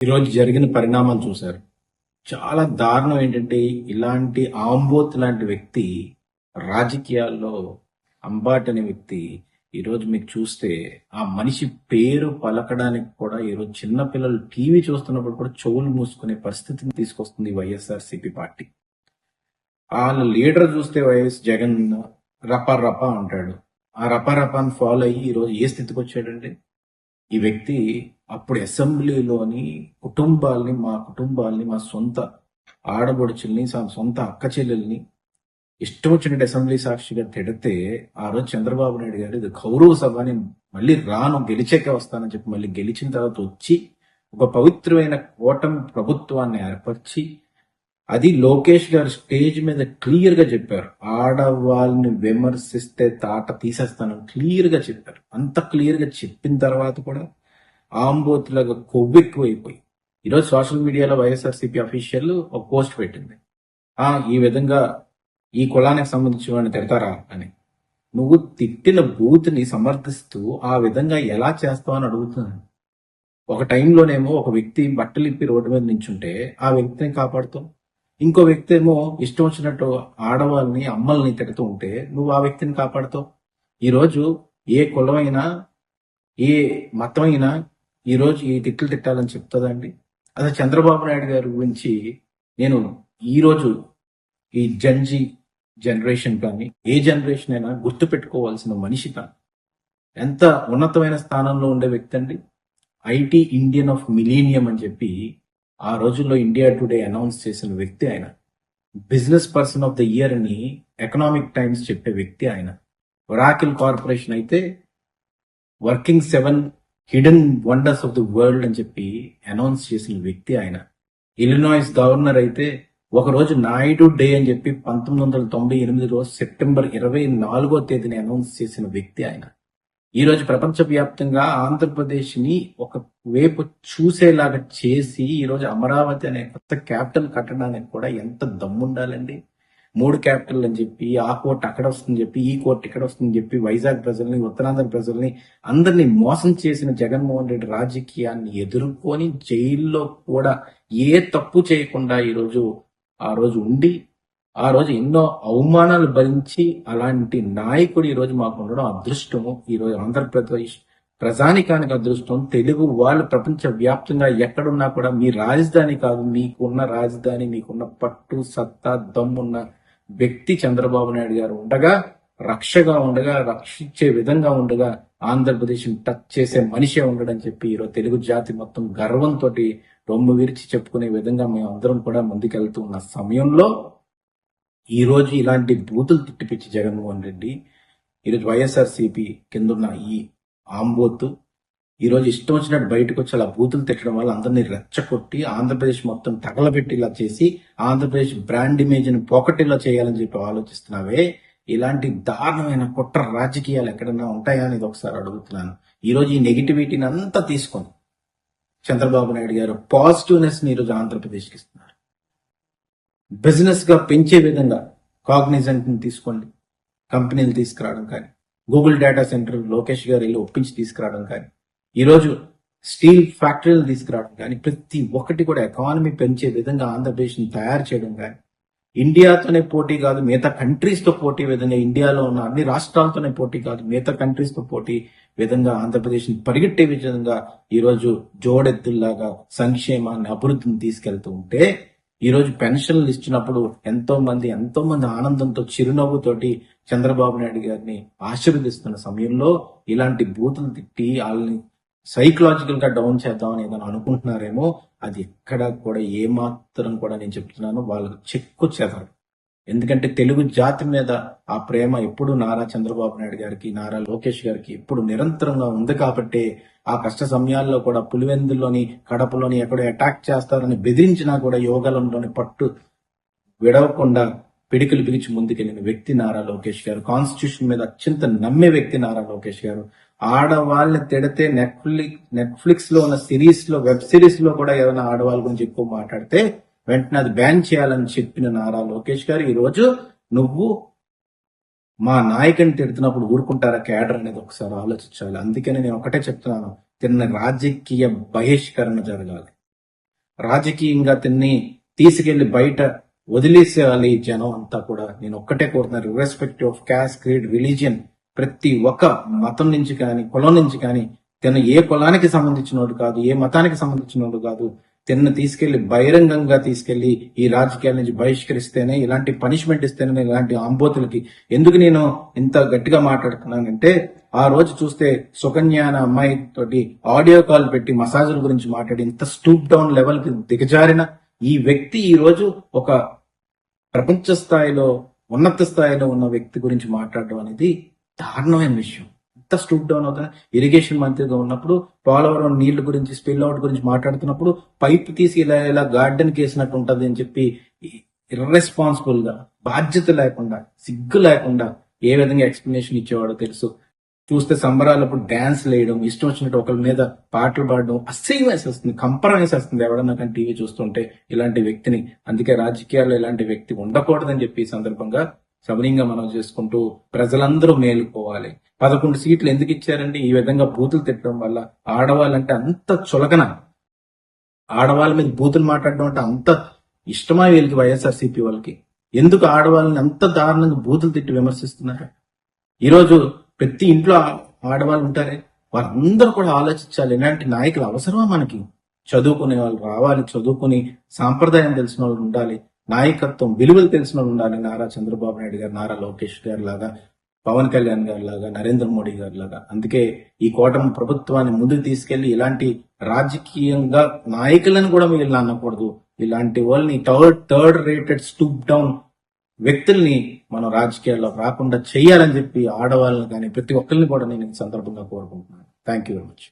ఈరోజు జరిగిన పరిణామాలు చూశారు. చాలా దారుణం ఏంటంటే, ఇలాంటి ఆంబోత్ లాంటి వ్యక్తి రాజకీయాల్లో అంబాటి అనే వ్యక్తి ఈరోజు మీకు చూస్తే ఆ మనిషి పేరు పలకడానికి కూడా ఈరోజు చిన్న పిల్లలు టీవీ చూస్తున్నప్పుడు కూడా చెవులు మూసుకునే పరిస్థితిని తీసుకొస్తుంది వైఎస్ఆర్సీపీ పార్టీ. వాళ్ళ లీడర్ చూస్తే వైఎస్ జగన్ రప రప అంటాడు. ఆ రప రపాన్ని ఫాలో అయ్యి ఈరోజు ఏ స్థితికి వచ్చాడంటే, ఈ వ్యక్తి అప్పుడు అసెంబ్లీలోని కుటుంబాల్ని మా సొంత ఆడబడుచుల్ని సొంత అక్క చెల్లెల్ని ఇష్టం వచ్చినట్టు అసెంబ్లీ సాక్షిగా తిడితే, ఆ రోజు చంద్రబాబు నాయుడు గారు ఇది గౌరవ సభ, నేను మళ్ళీ రాను, గెలిచాకే వస్తానని చెప్పి మళ్ళీ గెలిచిన తర్వాత వచ్చి ఒక పవిత్రమైన కూటమి ప్రభుత్వాన్ని ఏర్పరిచి, అది లోకేష్ గారు స్టేజ్ మీద క్లియర్ గా చెప్పారు. ఆడవాళ్ళని విమర్శిస్తే తాట తీసేస్తాను క్లియర్ గా చెప్పారు. అంత క్లియర్ గా చెప్పిన తర్వాత కూడా ఆంబోతులాగా కొవ్వెక్కువైపోయి ఈరోజు సోషల్ మీడియాలో వైఎస్ఆర్సీపీ అఫీషియల్ ఒక పోస్ట్ పెట్టింది. ఈ విధంగా ఈ కులానికి సంబంధించిన వాడిని తిడతారా అని. నువ్వు తిట్టిన బూత్ని సమర్థిస్తూ ఆ విధంగా ఎలా చేస్తావు అని అడుగుతున్నాను. ఒక టైంలోనేమో ఒక వ్యక్తి బట్టలు ఇప్పి రోడ్డు మీద నించుంటే ఆ వ్యక్తిని కాపాడుతావు, ఇంకో వ్యక్తి ఏమో ఇష్టం వచ్చినట్టు ఆడవాళ్ళని అమ్మల్ని తిడుతూ ఉంటే నువ్వు ఆ వ్యక్తిని కాపాడుతావు. ఈరోజు ఏ కులమైనా ఏ మతమైనా ఈరోజు ఈ తిట్లు తిట్టాలని చెప్తుందండి. అదే చంద్రబాబు నాయుడు గారి గురించి నేను ఈరోజు ఈ జన్జీ జనరేషన్ కానీ ఏ జనరేషన్ అయినా గుర్తు పెట్టుకోవాల్సిన మనిషి కానీ, ఎంత ఉన్నతమైన స్థానంలో ఉండే వ్యక్తి అండి. ఐటీ ఇండియన్ ఆఫ్ మిలీనియం అని చెప్పి ఆ రోజుల్లో ఇండియా టుడే అనౌన్స్ చేసిన వ్యక్తి ఆయన. Business person of the year అని ఎకనామిక్ టైమ్స్ చెప్పే వ్యక్తి ఆయన. ఒరాకిల్ కార్పొరేషన్ అయితే working 7 hidden wonders of the world అని చెప్పి అనౌన్స్ చేసిన వ్యక్తి ఆయన. ఇలినాయిస్ గవర్నర్ అయితే ఒకరోజు నాయుడు డే అని చెప్పి 1998 రోజు సెప్టెంబర్ 24వ తేదీని అనౌన్స్ చేసిన వ్యక్తి ఆయన. ఈ రోజు ప్రపంచవ్యాప్తంగా ఆంధ్రప్రదేశ్ ని ఒక వైపు చూసేలాగా చేసి ఈరోజు అమరావతి అనే కొత్త క్యాపిటల్ కట్టడానికి కూడా ఎంత దమ్ముండాలండి. 3 క్యాపిటల్ అని చెప్పి ఆ కోర్టు అక్కడ వస్తుందని చెప్పి ఈ కోర్టు ఇక్కడ వస్తుందని చెప్పి వైజాగ్ ప్రజల్ని, ఉత్తరాంధ్ర ప్రజల్ని అందరినీ మోసం చేసిన జగన్మోహన్ రెడ్డి రాజకీయాన్ని ఎదుర్కొని జైల్లో కూడా ఏ తప్పు చేయకుండా ఆ రోజు ఉండి ఆ రోజు ఎన్నో అవమానాలు భరించి అలాంటి నాయకుడు ఈ రోజు మాకు ఉండడం అదృష్టము. ఈరోజు ఆంధ్రప్రదేశ్ ప్రజానికానికి అదృష్టం. తెలుగు వాళ్ళు ప్రపంచ వ్యాప్తంగా ఎక్కడున్నా కూడా మీ రాజధాని కాదు, మీకున్న రాజధాని, మీకున్న పట్టు సత్తా దమ్మున్న వ్యక్తి చంద్రబాబు నాయుడు గారు ఉండగా, రక్షగా ఉండగా, రక్షించే విధంగా ఉండగా, ఆంధ్రప్రదేశ్ టచ్ చేసే మనిషే ఉండడం చెప్పి ఈరోజు తెలుగు జాతి మొత్తం గర్వంతో రొమ్ము విరిచి చెప్పుకునే విధంగా మేము అందరం కూడా ముందుకెళ్తూ ఉన్న సమయంలో ఈ రోజు ఇలాంటి బూతులు తిట్టిపిచ్చి జగన్మోహన్ రెడ్డి ఈరోజు వైఎస్ఆర్సీపీ కిందున్న ఈ ఆంబోతు ఈరోజు ఇష్టం వచ్చినట్టు బయటకు వచ్చి అలా బూతులు తిట్టడం వల్ల అందరినీ రెచ్చగొట్టి ఆంధ్రప్రదేశ్ మొత్తం తగలబెట్టిలా చేసి ఆంధ్రప్రదేశ్ బ్రాండ్ ఇమేజ్ ని పోకటిలా చేయాలని చెప్పి ఆలోచిస్తున్నావే. ఇలాంటి దారుణమైన కుట్ర రాజకీయాలు ఎక్కడన్నా ఉంటాయా అనేది ఒకసారి అడుగుతున్నాను. ఈరోజు ఈ నెగిటివిటీని అంతా తీసుకొని చంద్రబాబు నాయుడు గారు పాజిటివ్నెస్ ని ఈరోజు ఆంధ్రప్రదేశ్కి ఇస్తున్నారు. బిజినెస్ గా పెంచే విధంగా కాగ్నిజెంట్ ని తీసుకోండి, కంపెనీలు తీసుకురావడం కానీ, గూగుల్ డేటా సెంటర్ లోకేష్ గారు వెళ్ళి ఒప్పించి తీసుకురావడం కానీ, ఈరోజు స్టీల్ ఫ్యాక్టరీలు తీసుకురావడం కానీ, ప్రతి ఒక్కటి కూడా ఎకానమీ పెంచే విధంగా ఆంధ్రప్రదేశ్ ని తయారు చేయడం కానీ, ఇండియాతోనే పోటీ కాదు మిగతా కంట్రీస్ తో పోటీ విధంగా, ఇండియాలో ఉన్న అన్ని రాష్ట్రాలతోనే పోటీ కాదు మిగతా కంట్రీస్ తో పోటీ విధంగా ఆంధ్రప్రదేశ్ ని పరిగెట్టే విధంగా ఈరోజు జోడెత్తుల్లాగా సంక్షేమాన్ని, అభివృద్ధిని తీసుకెళ్తూ ఉంటే, ఈ రోజు పెన్షన్లు ఇచ్చినప్పుడు ఎంతో మంది ఆనందంతో చిరునవ్వుతోటి చంద్రబాబు నాయుడు గారిని ఆశీర్వదిస్తున్న సమయంలో ఇలాంటి బూతులు తిట్టి వాళ్ళని సైకలాజికల్ గా డౌన్ చేద్దామని ఏదైనా అనుకుంటున్నారేమో, అది ఎక్కడ కూడా ఏమాత్రం కూడా నేను చెప్తున్నాను వాళ్ళకు చెక్కు చెదరు. ఎందుకంటే తెలుగు జాతి మీద ఆ ప్రేమ ఎప్పుడు నారా చంద్రబాబు నాయుడు గారికి, నారా లోకేష్ గారికి ఎప్పుడు నిరంతరంగా ఉంది కాబట్టి ఆ కష్ట సమయాల్లో కూడా పులివెందుల్లోని, కడపలోని ఎక్కడో అటాక్ చేస్తారని బెదిరించినా కూడా యోగాలంలోని పట్టు విడవకుండా పిడికిలు బిగిచి ముందుకెళ్లిన వ్యక్తి నారా లోకేష్ గారు. కాన్స్టిట్యూషన్ మీద అత్యంత నమ్మే వ్యక్తి నారా లోకేష్ గారు. ఆడవాళ్ళని తిడితే నెట్ఫ్లిక్స్ లో ఉన్న సిరీస్ లో, వెబ్ సిరీస్ లో కూడా ఏదైనా ఆడవాళ్ళ గురించి ఎక్కువ మాట్లాడితే వెంటనే అది బ్యాన్ చేయాలని చెప్పిన నారా లోకేష్ గారు ఈ రోజు నువ్వు మా నాయకుని తిడుతున్నప్పుడు ఊరుకుంటారా క్యాడర్ అనేది ఒకసారి ఆలోచించాలి. అందుకని నేను ఒకటే చెప్తున్నాను, తిన్న రాజకీయ బహిష్కరణ జరగాలి. రాజకీయంగా తిన్ని తీసుకెళ్లి బయట వదిలేసేయాలి జనం అంతా కూడా. నేను ఒక్కటే కోరుతున్నాను, irrespective of caste, creed, religion, ప్రతి ఒక్క మతం నుంచి కానీ కులం నుంచి కానీ తను ఏ కులానికి సంబంధించినోడు కాదు, ఏ మతానికి సంబంధించినోడు కాదు, తిన్ను తీసుకెళ్లి బహిరంగంగా తీసుకెళ్లి ఈ రాజకీయాల నుంచి బహిష్కరిస్తేనే, ఇలాంటి పనిష్మెంట్ ఇస్తేనే ఇలాంటి ఆంబోతులకి. ఎందుకు నేను ఇంత గట్టిగా మాట్లాడుతున్నానంటే, ఆ రోజు చూస్తే సుకన్య అనే అమ్మాయి తోటి ఆడియో కాల్ పెట్టి మసాజుల గురించి మాట్లాడి ఇంత స్టూప్ డౌన్ లెవెల్ కి దిగజారిన ఈ వ్యక్తి ఈ రోజు ఒక ప్రపంచ స్థాయిలో ఉన్నత స్థాయిలో ఉన్న వ్యక్తి గురించి మాట్లాడడం అనేది దారుణమైన విషయం. ఎంత స్టూప్ డౌన్ అవుతా. ఇరిగేషన్ మంత్రిగా ఉన్నప్పుడు పోలవరం నీళ్ల గురించి, స్పిల్ అవుట్ గురించి మాట్లాడుతున్నప్పుడు పైప్ తీసి ఇలా ఇలా గార్డెన్ కేసినట్టు ఉంటది అని చెప్పి ఇర్రెస్పాన్సిబుల్ గా, బాధ్యత లేకుండా, సిగ్గు లేకుండా ఏ విధంగా ఎక్స్ప్లెనేషన్ ఇచ్చేవాడో తెలుసు. చూస్తే సంబరాలప్పుడు డాన్స్ వేయడం, ఇష్టం వచ్చినట్టు ఒకరి మీద పాటలు పాడడం అసహ్యం వేసేస్తుంది, కంపరం వేసేస్తుంది ఎవడన్నా కానీ టీవీ చూస్తుంటే ఇలాంటి వ్యక్తిని. అందుకే రాజకీయాల్లో ఇలాంటి వ్యక్తి ఉండకూడదని చెప్పి ఈ సందర్భంగా సవినీయంగా మనం చేసుకుంటూ ప్రజలందరూ మేలుకోవాలి. 11 సీట్లు ఎందుకు ఇచ్చారండి? ఈ విధంగా బూతులు తిట్టడం వల్ల. ఆడవాళ్ళంటే అంత చులకన, ఆడవాళ్ళ మీద బూతులు మాట్లాడడం అంటే అంత ఇష్టమా వీళ్ళకి, వైఎస్ఆర్సీపీ వాళ్ళకి? ఎందుకు ఆడవాళ్ళని అంత దారుణంగా బూతులు తిట్టి విమర్శిస్తున్నారు? ఈరోజు ప్రతి ఇంట్లో ఆడవాళ్ళు ఉంటారే, వాళ్ళందరూ కూడా ఆలోచించాలి, ఇలాంటి నాయకులు అవసరమా మనకి? చదువుకునే వాళ్ళు రావాలి, చదువుకుని సాంప్రదాయం తెలిసిన వాళ్ళు ఉండాలి, నాయకత్వం విలువలు తెలిసిన వాళ్ళు ఉండాలి. నారా చంద్రబాబు నాయుడు గారు, నారా లోకేష్ గారి లాగా, పవన్ కళ్యాణ్ గారి లాగా, నరేంద్ర మోడీ గారి లాగా. అందుకే ఈ కూటమి ప్రభుత్వాన్ని ముందుకు తీసుకెళ్లి ఇలాంటి రాజకీయంగా నాయకులను కూడా వీళ్ళని అనకూడదు. ఇలాంటి వాళ్ళని థర్డ్ రేటెడ్ స్టూప్ డౌన్ వ్యక్తుల్ని మనం రాజకీయాల్లో రాకుండా చేయాలని చెప్పి ఆడవాళ్ళని కానీ ప్రతి ఒక్కరిని కూడా నేను ఈ సందర్భంగా కోరుకుంటున్నాను. Thank you very much.